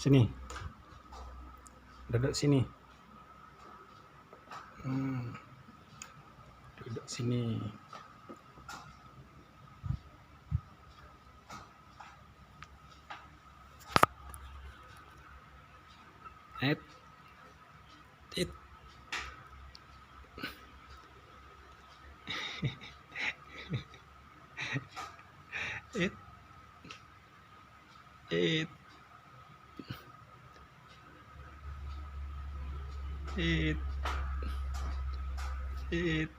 Sini. Duduk sini. Duduk sini. It. It. It. It. It.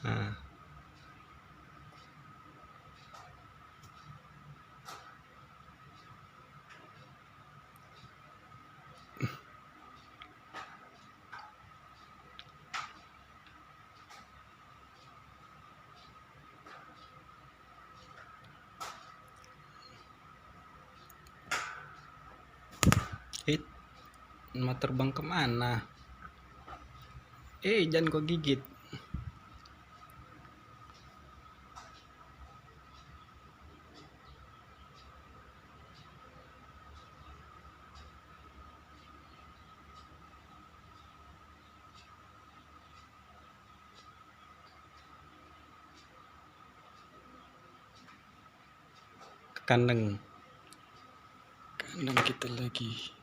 Nah. It. Mau terbang kemana? Jangan kau gigit. Ke kandang kita lagi.